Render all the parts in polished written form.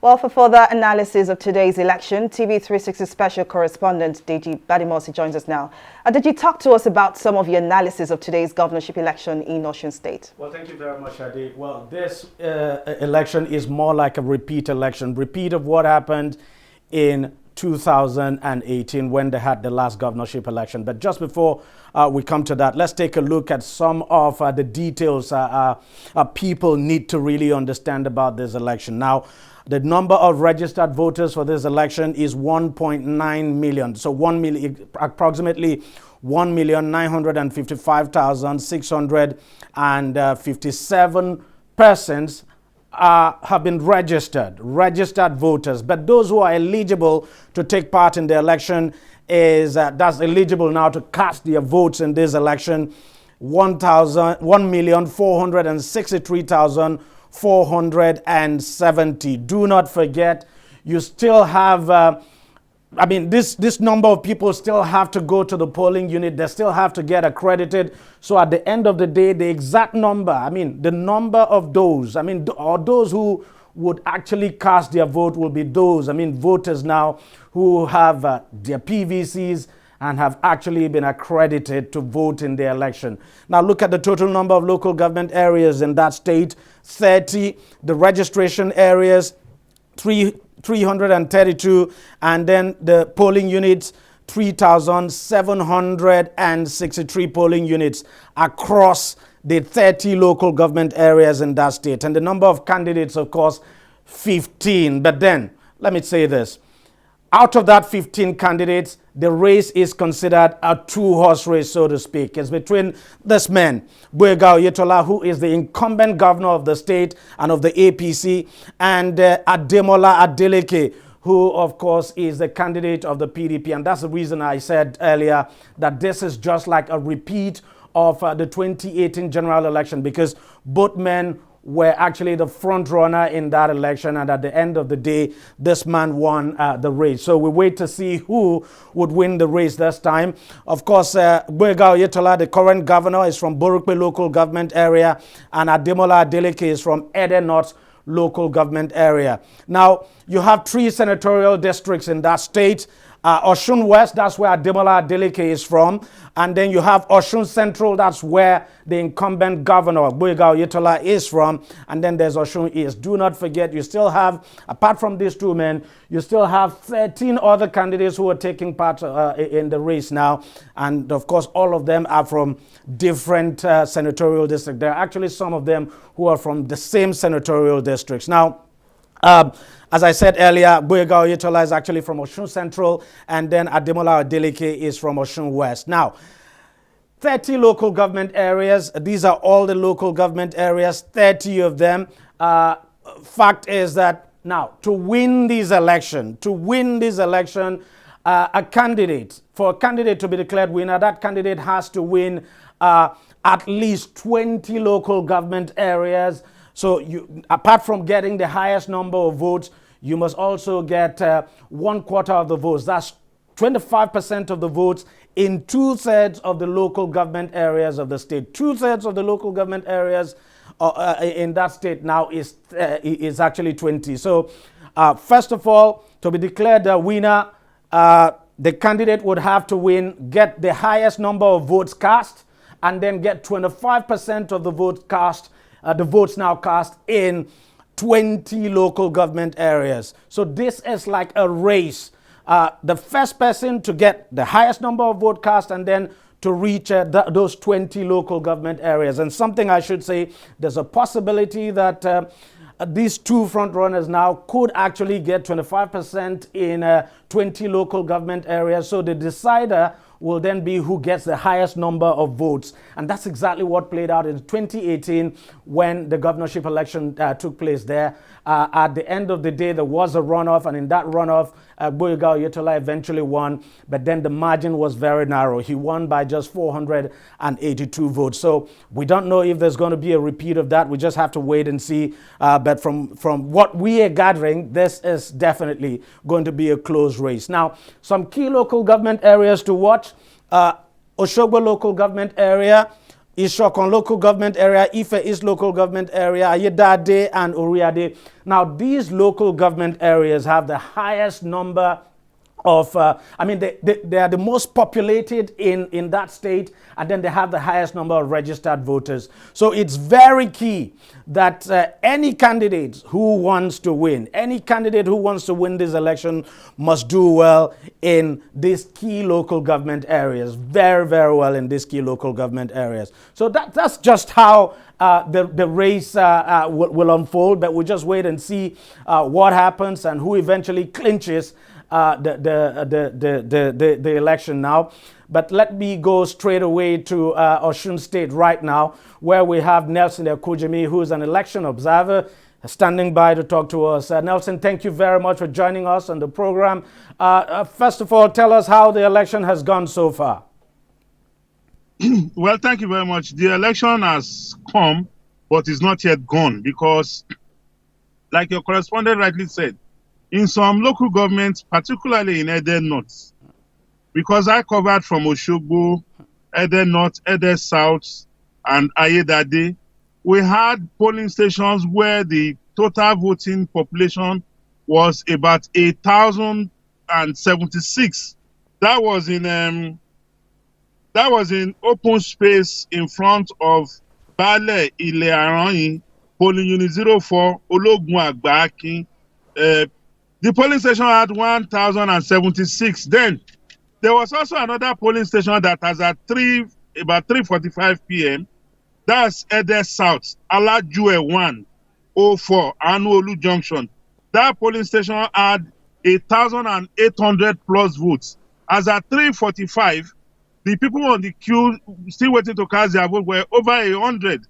Well, for further analysis of today's election, TV360 special correspondent Deji Badimosi joins us now. Deji, talk to us about some of your analysis of today's governorship election in Osun State. Well, thank you very much, Adi. Well, this election is more like a repeat of what happened in 2018 when they had the last governorship election. But just before we come to that, let's take a look at some of the details people need to really understand about this election. Now, the number of registered voters for this election is 1.9 million. So approximately 1,955,657 persons have been registered voters. But those who are eligible to take part in the election that's eligible now to cast their votes in this election, 1,463,470. Do not forget, you still have, this number of people still have to go to the polling unit. They still have to get accredited. So at the end of the day, the exact number, the number of those, or those who would actually cast their vote will be those, voters now who have their PVCs and have actually been accredited to vote in the election. Now look at the total number of local government areas in that state, 30. The registration areas, 332, and then the polling units, 3,763 polling units across the 30 local government areas in that state. And the number of candidates, of course, 15. But then, let me say this. Out of that 15 candidates, the race is considered a two-horse race, so to speak. It's between this man, Boyega Oyetola, who is the incumbent governor of the state and of the APC, and Ademola Adeleke, who, of course, is the candidate of the PDP. And that's the reason I said earlier that this is just like a repeat of the 2018 general election, because both men were actually the front runner in that election, and at the end of the day, this man won the race. So we wait to see who would win the race this time. Of course, Boyega Oyetola, the current governor, is from Borukpe local government area, and Ademola Adeleke is from Ede North local government area. Now, you have 3 senatorial districts in that state. Osun West, that's where Ademola Adeleke is from. And then you have Osun Central, that's where the incumbent governor, Boyega Oyetola, is from. And then there's Osun East. Do not forget, you still have, apart from these 2 men, you still have 13 other candidates who are taking part in the race now. And of course, all of them are from different senatorial districts. There are actually some of them who are from the same senatorial districts. Now, as I said earlier, Boyega Oyetola is actually from Osun Central, and then Ademola Adeleke is from Osun West. Now, 30 local government areas. These are all the local government areas, 30 of them. Fact is that now, to win this election, for a candidate to be declared winner, that candidate has to win at least 20 local government areas. So apart from getting the highest number of votes, you must also get 1/4 of the votes. That's 25% of the votes in 2/3 of the local government areas of the state. 2/3 of the local government areas in that state now is actually 20. So first of all, to be declared the winner, the candidate would have to get the highest number of votes cast, and then get 25% of the votes cast. The votes now cast in 20 local government areas. So this is like a race. The first person to get the highest number of votes cast, and then to reach those 20 local government areas. And something I should say, there's a possibility that these 2 front runners now could actually get 25% in 20 local government areas. So the decider will then be who gets the highest number of votes. And that's exactly what played out in 2018 when the governorship election took place there. At the end of the day, there was a runoff, and in that runoff, Boyega Oyetola eventually won, but then the margin was very narrow. He won by just 482 votes. So we don't know if there's going to be a repeat of that. We just have to wait and see. But from what we are gathering, this is definitely going to be a close race. Now, some key local government areas to watch. Oshogbo local government area, Ishokon local government area, Ife East local government area, Ayedade and Oriade. Now, these local government areas have the highest number of, they are the most populated in that state, and then they have the highest number of registered voters. So it's very key that any candidate who wants to win, this election must do well in these key local government areas, very, very well in these key local government areas. So that's just how the race will unfold, but we'll just wait and see what happens and who eventually clinches the election now. But let me go straight away to Osun State right now, where we have Nelson Ekujimi, who is an election observer, standing by to talk to us. Nelson, thank you very much for joining us on the program. First of all, tell us how the election has gone so far. Well, thank you very much. The election has come, but is not yet gone because, like your correspondent rightly said, in some local governments, particularly in Ede North, because I covered from Oshogbo, Ede North, Ede South, and Ayedade, we had polling stations where the total voting population was about 8,076. That was in open space in front of Bale Ile Aranyin, polling unit 04, Ologun Agba-Akin. The polling station had 1,076. Then there was also another polling station that was at about 3:45 p.m. That's Ede South, Alajue 104, Anuolu Junction. That polling station had 8,800 plus votes. As at 3:45, the people on the queue still waiting to cast their vote were over 100.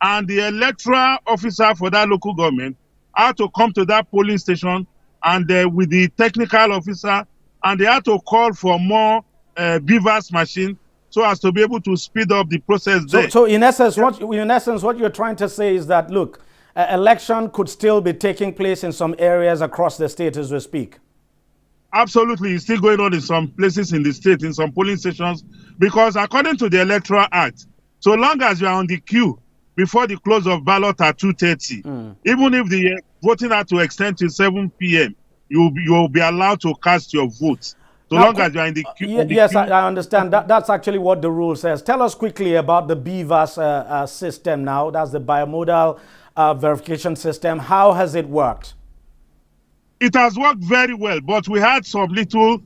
And the electoral officer for that local government had to come to that polling station and with the technical officer, and they had to call for more beavers machine so as to be able to speed up the process there. So in essence, what you're trying to say is that, look, election could still be taking place in some areas across the state as we speak. Absolutely, it's still going on in some places in the state, in some polling stations, because according to the Electoral Act, so long as you are on the queue before the close of ballot at 2:30, even if the voting had to extend to 7 p.m., you will be allowed to cast your vote. So long as you are in the queue. Yes, I understand. That's actually what the rule says. Tell us quickly about the BVAS system now. That's the biomodal verification system. How has it worked? It has worked very well, but we had some little,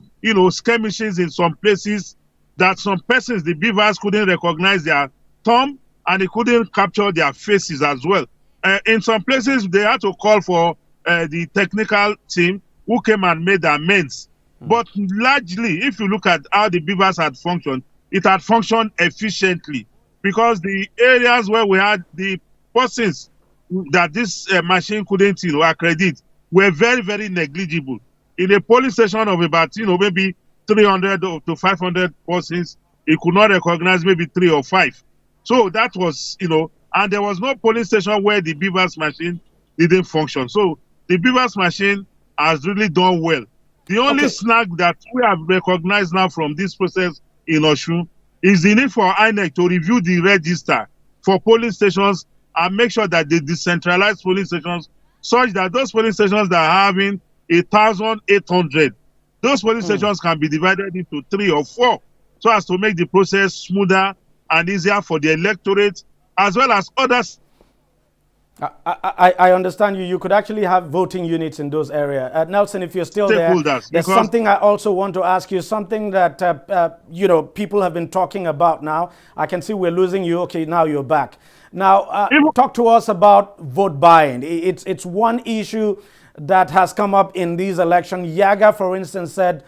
skirmishes in some places that some persons, the beavers, couldn't recognize their thumb and they couldn't capture their faces as well. In some places, they had to call for the technical team who came and made amends. But largely, if you look at how the beavers had functioned, it had functioned efficiently because the areas where we had the persons that this machine couldn't accredit were very, very negligible. In a polling station of about, maybe 300 to 500 persons, it could not recognize maybe 3 or 5. So that was, and there was no polling station where the beavers machine didn't function. So the beavers machine has really done well. The only snag that we have recognized now from this process in Osun is the need for INEC to review the register for polling stations and make sure that they decentralize polling stations such that those polling stations that are having 1,800, those polling stations can be divided into 3 or 4 so as to make the process smoother and easier for the electorate as well as others. I understand you. You could actually have voting units in those areas. Nelson, if you're still there, there's something I also want to ask you, something that, people have been talking about now. I can see we're losing you. Okay, now you're back. Now, talk to us about vote buying. It's one issue that has come up in these elections. Yaga, for instance, said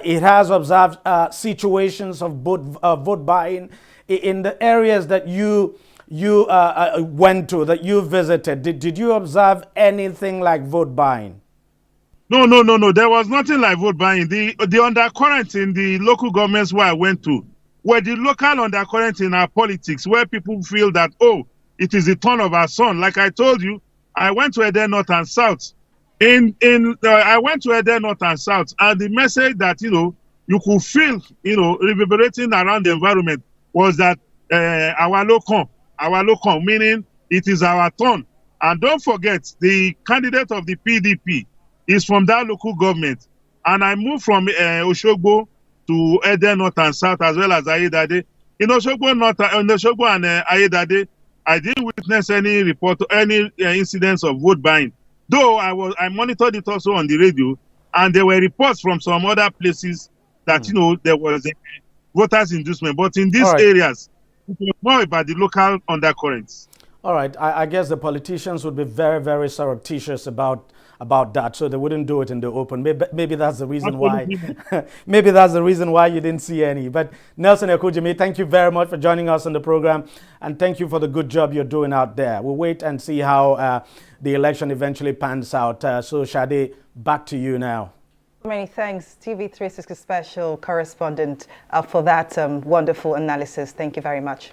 it has observed situations of vote buying in the areas that you went to, that you visited. Did you observe anything like vote buying? No. There was nothing like vote buying. The undercurrent in the local governments where I went to were the local undercurrent in our politics, where people feel that, it is the turn of our son. Like I told you, I went to Ede North and South. I went to Ede North and South, and the message that, you could feel, reverberating around the environment was that our local, meaning it is our turn. And don't forget, the candidate of the PDP is from that local government. And I moved from Oshogbo to Ede North and South, as well as Ayedade. In Oshogbo North, in Oshogbo and Ayedade, I didn't witness any report, any incidents of vote buying. Though I monitored it also on the radio, and there were reports from some other places that there was a voters inducement. But in these areas, it was more about the local undercurrents. All right, I guess the politicians would be very, very surreptitious about that, so they wouldn't do it in the open. Maybe that's the reason why. Maybe that's the reason why you didn't see any. But Nelson Ekujimi, thank you very much for joining us on the program, and thank you for the good job you're doing out there. We'll wait and see how the election eventually pans out. So Shade, back to you now. Many thanks, TV360 special correspondent, for that wonderful analysis. Thank you very much.